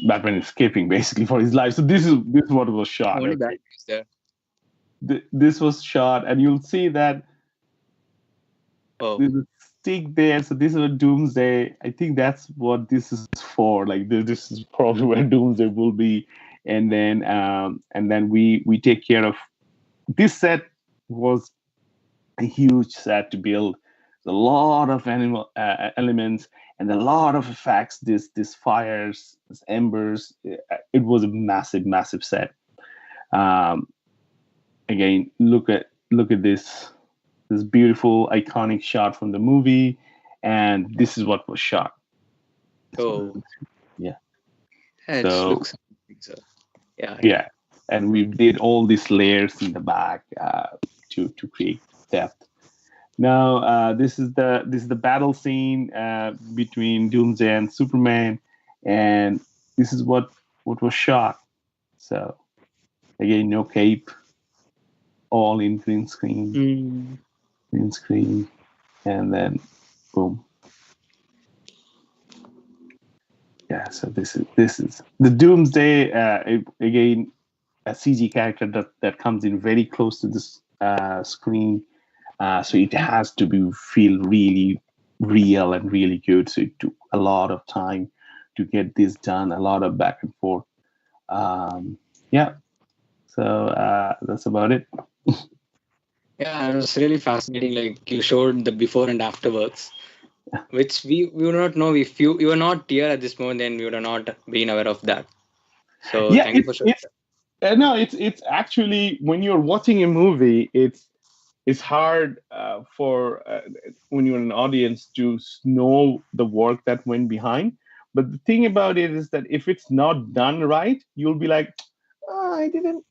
Batman is escaping basically for his life. So this is what was shot. Only bad Okay, news there. this was shot, and you'll see that Oh. there's a stick there. So this is a Doomsday. I think that's what this is for. Like this is probably where Doomsday will be, and then we take care of this set. Was a huge set to build. A lot of animal elements and a lot of effects. This fires, this embers. It was a massive, massive set. Um, Again, look at this beautiful, iconic shot from the movie, and this is what was shot. So, Oh. yeah. It So looks amazing, so. Yeah. Yeah. yeah, and we did all these layers in the back to create depth. Now, this is the battle scene between Doomsday and Superman, and this is what was shot. So again, no cape, all in Mm. green screen, and then boom. Yeah. So this is the Doomsday again, a CG character that comes in very close to this screen. So it has to be feel really real and really good. So it took a lot of time to get this done, a lot of back and forth. Yeah. So that's about it. Yeah, it was really fascinating. Like you showed the before and after works, which we would not know if you were not here at this moment, then we would have not been aware of that. So Yeah, thank you for it's showing it's no, it's actually when you're watching a movie, it's hard for when you're an audience to know the work that went behind. But the thing about it is that if it's not done right, you'll be like, oh, I didn't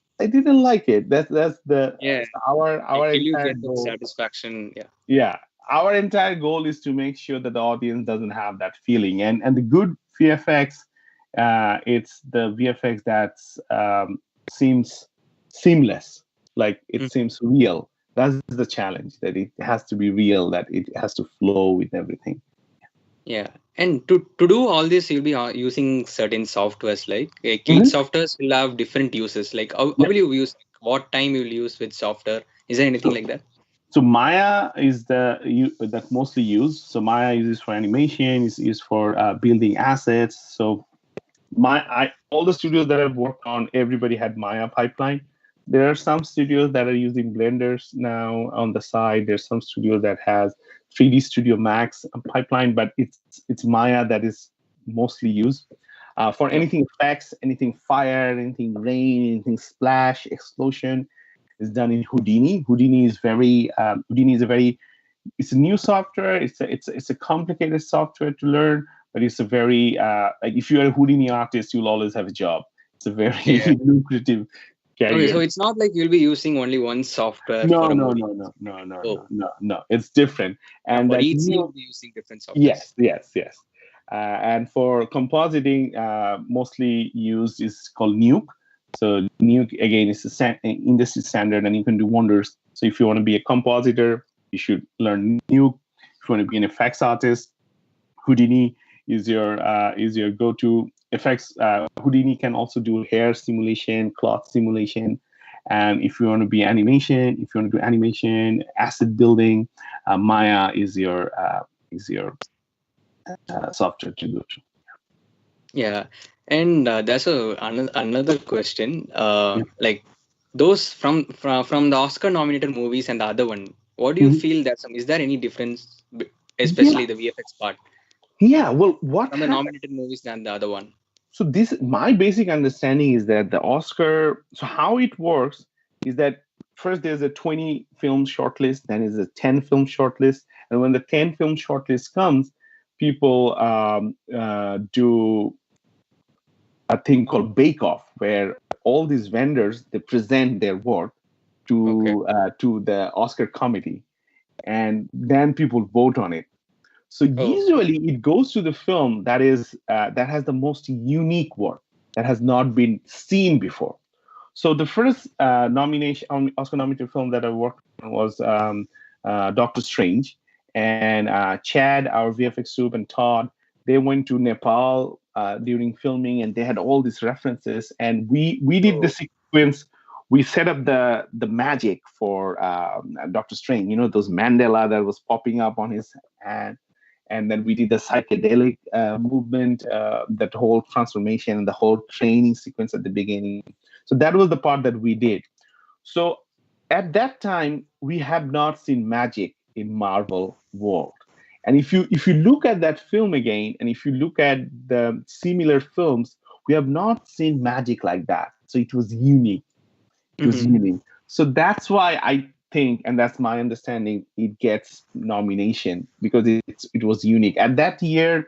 like it. That's the yeah, our until you entire get that goal. satisfaction. Yeah. Yeah, our entire goal is to make sure that the audience doesn't have that feeling. And the good VFX, it's the VFX that seems seamless, like it Mm. seems real. That's the challenge, that it has to be real, that it has to flow with everything. Yeah, and to do all this, you'll be using certain softwares. Like each Mhm. softwares will have different uses. Like how Yep. will you use? What time you will use with software? Is there anything So, like that? so Maya is that mostly used. So Maya is used for animation, is used for building assets. So all the studios that I've worked on, everybody had Maya pipeline. There are some studios that are using blenders now on the side. There's some studio that has 3D Studio Max pipeline, but it's Maya that is mostly used. For Yep. anything effects, anything fire, anything rain, anything splash, explosion is done in Houdini. Houdini is a very it's a new software. It's a complicated software to learn, but it's a very like if you're a Houdini artist, you'll always have a job. It's a very Yeah. lucrative Okay, so career. it's not like you'll be using only one software for No, a no, movie. no, no, no, no, Oh, no, no, no. It's different. yeah, And for that each scene new you'll be using different softwares. Yes, yes, yes. And for compositing, mostly used is called Nuke. So Nuke again is a industry standard, and you can do wonders. So if you want to be a compositor, you should learn Nuke. If you want to be an effects artist, Houdini is your go-to effects. Houdini can also do hair simulation, cloth simulation, and if you want to be animation, if you want to do animation, asset building, Maya is your software to go to. Yeah, and there's another question. Yeah. Like those from the Oscar nominated movies and the other one, what do you Mhm. feel that is there any difference, Yeah, especially the VFX part yeah. Well, what from the happened? nominated movies than the other one? So this, my basic understanding is that the Oscar. So how it works is that first there's a 20 film shortlist, then is a 10 film shortlist, and when the 10 film shortlist comes, people do a thing called Bake Off, where all these vendors they present their work Okay. to the Oscar committee, and then people vote on it. So Oh, usually it goes to the film that has the most unique work that has not been seen before. So the first nomination Oscar nominated film that I worked on was Doctor Strange, and Chad, our VFX soup, and Todd, they went to Nepal during filming, and they had all these references, and we did the oh, sequence. We set up the magic for Doctor Strange. You know those mandala that was popping up on his hand, and then we did the psychedelic movement, that whole transformation, and the whole training sequence at the beginning. So that was the part that we did. So at that time, we had not seen magic in Marvel world. And if you look at that film again, and if you look at the similar films, we have not seen magic like that. So it was unique. It was hmm, unique. So that's why I think, and that's my understanding, it gets nomination because it was unique. At that year,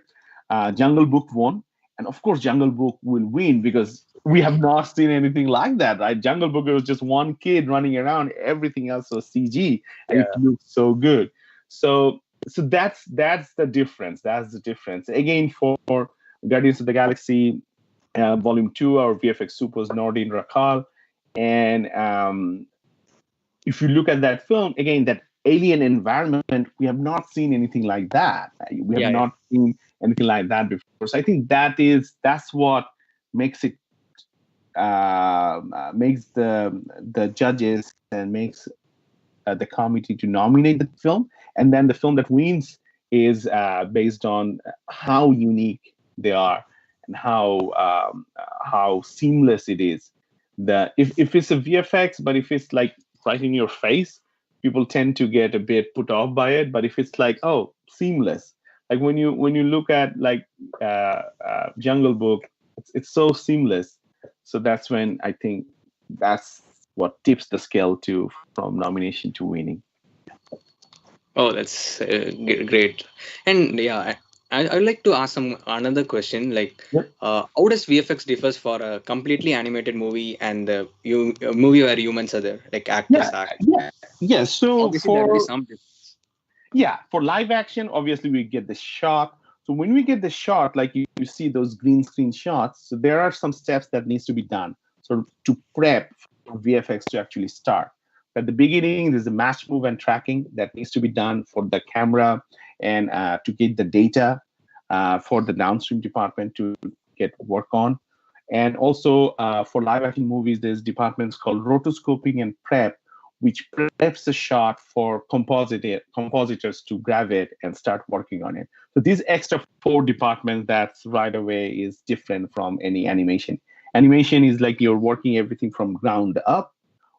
Jungle Book won, and of course, Jungle Book will win because we have not seen anything like that, right? Jungle Book was just one kid running around; everything else was CG, and it yeah. looked so good. So that's the difference. That's the difference. Again, for Guardians of the Galaxy Volume 2, our VFX soup was Nordin Rakal. And if you look at that film, again, that alien environment, we have not seen anything like that. We have Yeah, yeah. not seen anything like that before. So I think that's what makes it makes the judges and makes the committee to nominate the film, and then the film that wins is based on how unique they are and how seamless it is. If it's a VFX, but if it's like right in your face, people tend to get a bit put off by it. But if it's like, oh, seamless, like when you look at like Jungle Book, it's so seamless. So that's when I think that's what tips the scale to from nomination to winning. Oh, that's great. And yeah, I'd like to ask some another question. Like, Yep. how does VFX differs for a completely animated movie and a movie where humans are there, like actors Yeah, act? yeah. So Obviously, there'll be for some difference. for live action, obviously we get the shot. So when we get the shot, like you see those green screen shots, so there are some steps that needs to be done. So to prep for VFX to actually start. At the beginning, there's a match move and tracking that needs to be done for the camera and to get the data for the downstream department to get work on. And also for live action movies, there's departments called rotoscoping and prep, which preps the shot for compositors to grab it and start working on it. So these extra four departments, that's right away is different from any animation. Animation is like you're working everything from ground up,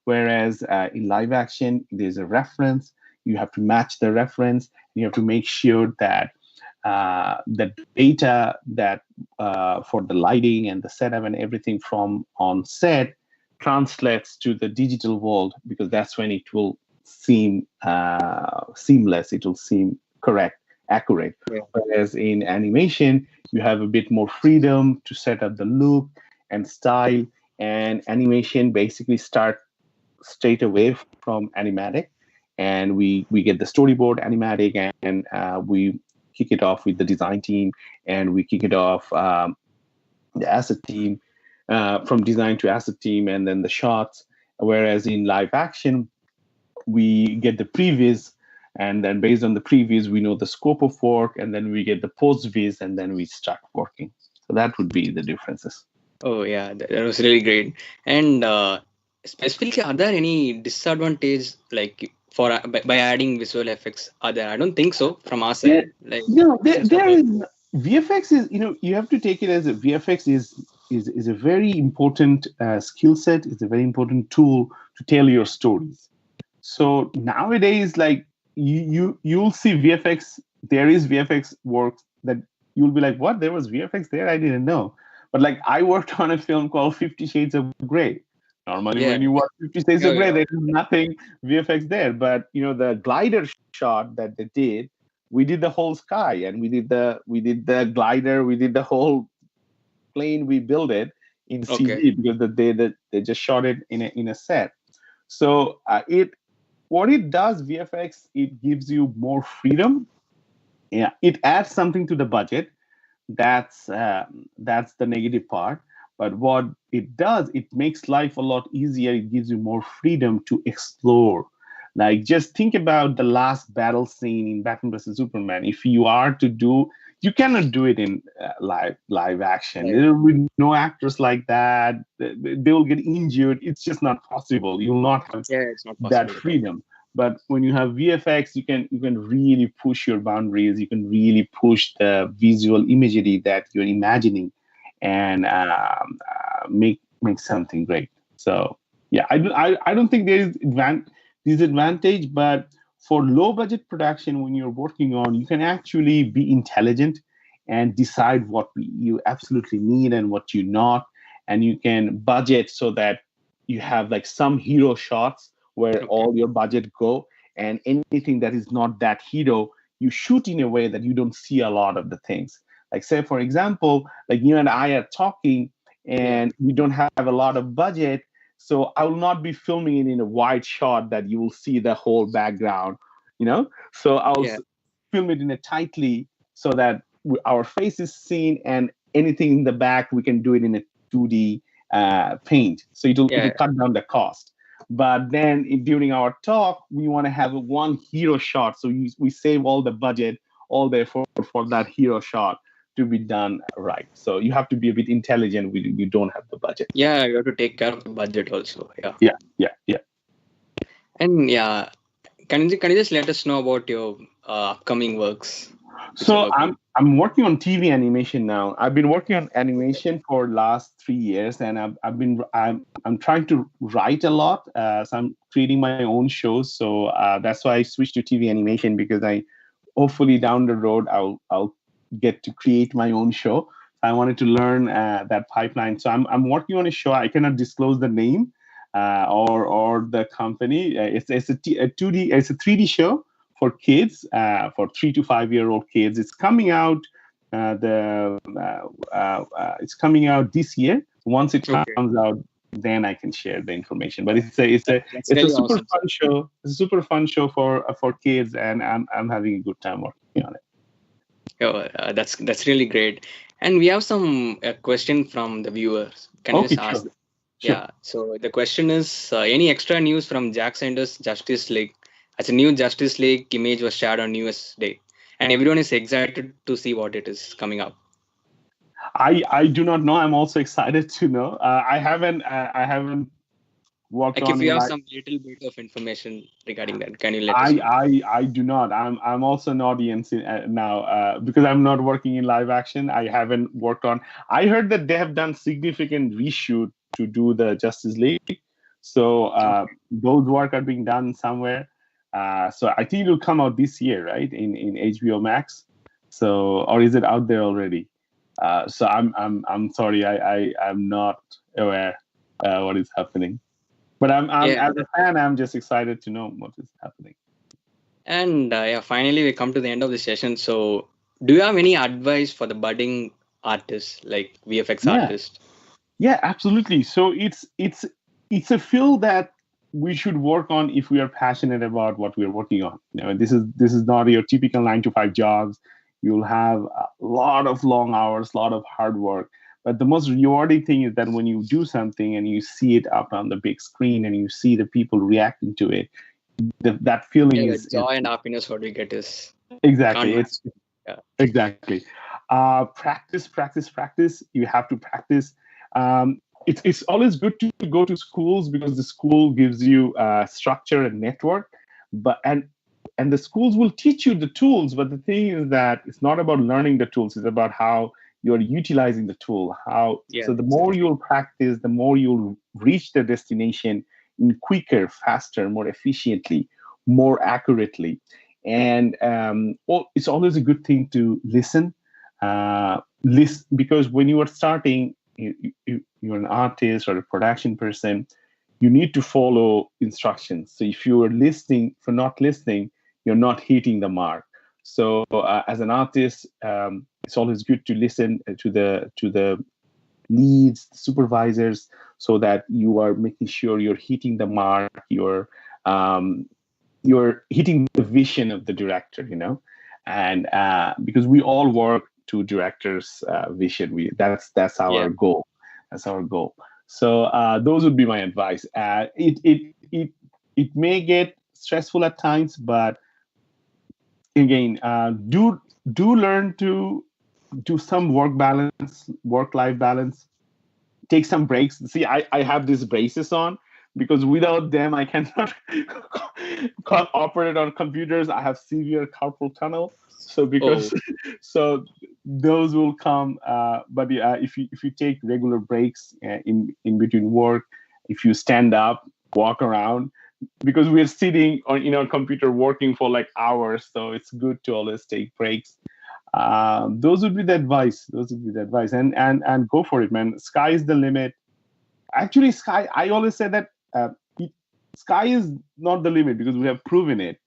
Whereas in live action, there's a reference. You have to match the reference. You have to make sure that the data that for the lighting and the setup and everything from on set translates to the digital world, because that's when it will seem seamless. It will seem correct, accurate. Yeah. Whereas in animation, you have a bit more freedom to set up the look and style. And animation basically start straight away from animatic, and we get the storyboard animatic, and we kick it off with the design team, and we kick it off the asset team, from design to asset team, and then the shots. Whereas in live action, we get the previs, and then based on the previs, we know the scope of work, and then we get the post vis, and then we start working. So that would be the differences. Oh yeah, that was really great. And specifically, are there any disadvantage like for by adding visual effects? Are there? I don't think so from our There, side. Like no, there, since we're there is VFX is, you have to take it as a VFX is a very important skill set. It's a very important tool to tell your stories. So nowadays, like you'll see VFX. There is VFX work that you'll be like, what? There was VFX there? I didn't know. But like I worked on a film called 50 Shades of Grey. Normally, yeah, when you watch 50 Shades of yeah, Grey, yeah. there is nothing VFX there. But the glider shot that they did, we did the whole sky, and we did the glider, we did the whole plane, we built it in Okay, CG, because they just shot it in a set. So it what it does, VFX, it gives you more freedom. Yeah, it adds something to the budget. That's the negative part. But what it does, it makes life a lot easier. It gives you more freedom to explore. Like, just think about the last battle scene in Batman vs Superman. If you are to do, you cannot do it in live action. right. There will be no actors like that. They will get injured. It's just not possible. You will not have Yeah, it's not that possible at all. freedom. But when you have VFX, you can really push your boundaries. You can really push the visual imagery that you're imagining, and make something great. So yeah, I don't think there is disadvantage, but for low budget production, when you're working on, you can actually be intelligent and decide what you absolutely need and what you not, and you can budget so that you have like some hero shots where Okay, all your budget go, and anything that is not that hero, you shoot in a way that you don't see a lot of the things. Like, say for example, like you and I are talking, yeah, and we don't have a lot of budget, so I will not be filming it in a wide shot that you will see the whole background, so I'll yeah, film it in a tightly, so that our face is seen, and anything in the back we can do it in a 2D paint, so it'll yeah, cut down the cost. But then during our talk, we want to have a one hero shot, so we save all the budget, all the effort for that hero shot to be done right. So you have to be a bit intelligent. We don't have the budget. yeah. You have to take care of the budget also. Yeah, Yeah, yeah, yeah. and yeah, can you just let us know about your upcoming works which you're So working? I'm working on TV animation now. I've been working on animation for last 3 years, and I'm trying to write a lot. So I'm creating my own shows. So that's why I switched to TV animation, because I hopefully down the road I'll get to create my own show. I wanted to learn that pipeline. So I'm working on a show. I cannot disclose the name or the company. A 2D, it's a 3D show for kids, for 3 to 5 year old kids. It's coming out. It's coming out this year. Once it Okay, comes out, then I can share the information. But that's it's a really super awesome, sir. fun show. It's a super fun show for kids, and I'm having a good time working on it. Yeah, that's really great. And we have some question from the viewers. Can I Okay, just ask? sure, sure. Yeah. So the question is, any extra news from Zack Snyder's Justice League? As a new Justice League image was shared on New Year's Day, and everyone is excited to see what it is coming up. I do not know. I'm also excited to know. I haven't worked Like if on you in have like some little bit of information regarding that, can you let us I know? I do not. I'm also an audience now, because I'm not working in live action. I haven't worked on. I heard that they have done significant reshoot to do the Justice League. So those work are being done somewhere. So I think it'll come out this year, right? In HBO Max. So, or is it out there already? So I'm sorry, I'm not aware what is happening. But I'm Yeah. as a fan, I'm just excited to know what is happening. And yeah, finally we come to the end of the session. So, do you have any advice for the budding artists, like VFX Yeah, artists? yeah, absolutely. So it's a field that we should work on if we are passionate about what we are working on. This is not your typical 9 to 5 jobs. You'll have a lot of long hours, a lot of hard work. But the most rewarding thing is that when you do something and you see it up on the big screen and you see the people reacting to it, that feeling Yeah, the is joy and happiness what we get is can't exactly. match. It's Yeah. exactly. Practice, practice, practice. You have to practice. It's always good to go to schools because the school gives you structure and network, but and the schools will teach you the tools. But the thing is that it's not about learning the tools; it's about how you're utilizing the tool. How Yeah, so the more exactly. you'll practice, the more you'll reach the destination in quicker, faster, more efficiently, more accurately. And it's always a good thing to listen. Listen, because when you are starting, you're an artist or a production person, you need to follow instructions. So if you are listening, for not listening, you're not hitting the mark. So as an artist, it's always good to listen to the leads, supervisors, so that you are making sure you're hitting the mark. Um, you're hitting the vision of the director, and because we all work to director's vision. That's our Yeah. goal. That's our goal. So those would be my advice. It may get stressful at times, but again, do learn to do some work life balance. Take some breaks. See, I have these braces on because without them I cannot can't operate on computers. I have severe carpal tunnel. So Oh, because so those will come. But yeah, if you take regular breaks in between work, if you stand up, walk around, because we're sitting on in our computer working for like hours, so it's good to always take breaks. Those would be the advice. Those would be the advice, and go for it, man. Sky is the limit. Actually, sky. I always say that sky is not the limit because we have proven it.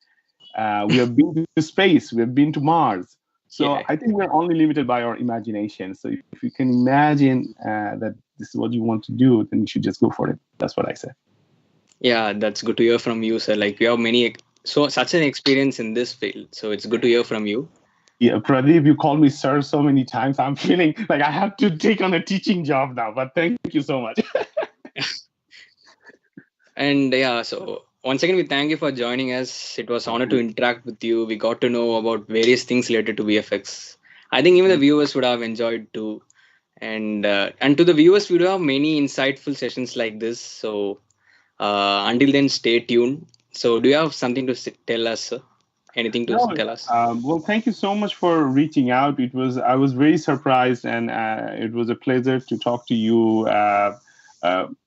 We have been to space. We have been to Mars. So yeah. I think we're only limited by our imagination. So if you can imagine that this is what you want to do, then you should just go for it. That's what I say. Yeah, that's good to hear from you, sir. Like we have so such an experience in this field. So it's good to hear from you. Yeah, Pradeep, you called me sir so many times. I'm feeling like I have to take on a teaching job now. But thank you so much. And yeah, so once again, we thank you for joining us. It was honor to interact with you. We got to know about various things related to VFX. I think even the viewers would have enjoyed too. And to the viewers, we do have many insightful sessions like this. So until then, stay tuned. So do you have something to tell us, sir? Anything to No, tell us? well, thank you so much for reaching out. I was very surprised, and it was a pleasure to talk to you.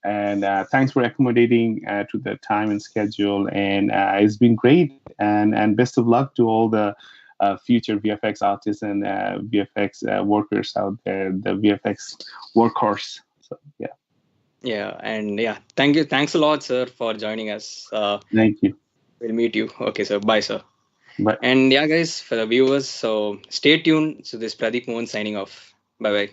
And thanks for accommodating to the time and schedule. And it's been great. And best of luck to all the future VFX artists and VFX workers out there, the VFX workhorse. So yeah, Yeah, and yeah, thank you. Thanks a lot, sir, for joining us. thank you. We'll meet you. Okay, sir. Bye, sir. Bye. And yeah, guys, for the viewers, so stay tuned. So this Pradeep Mohan signing off. Bye bye.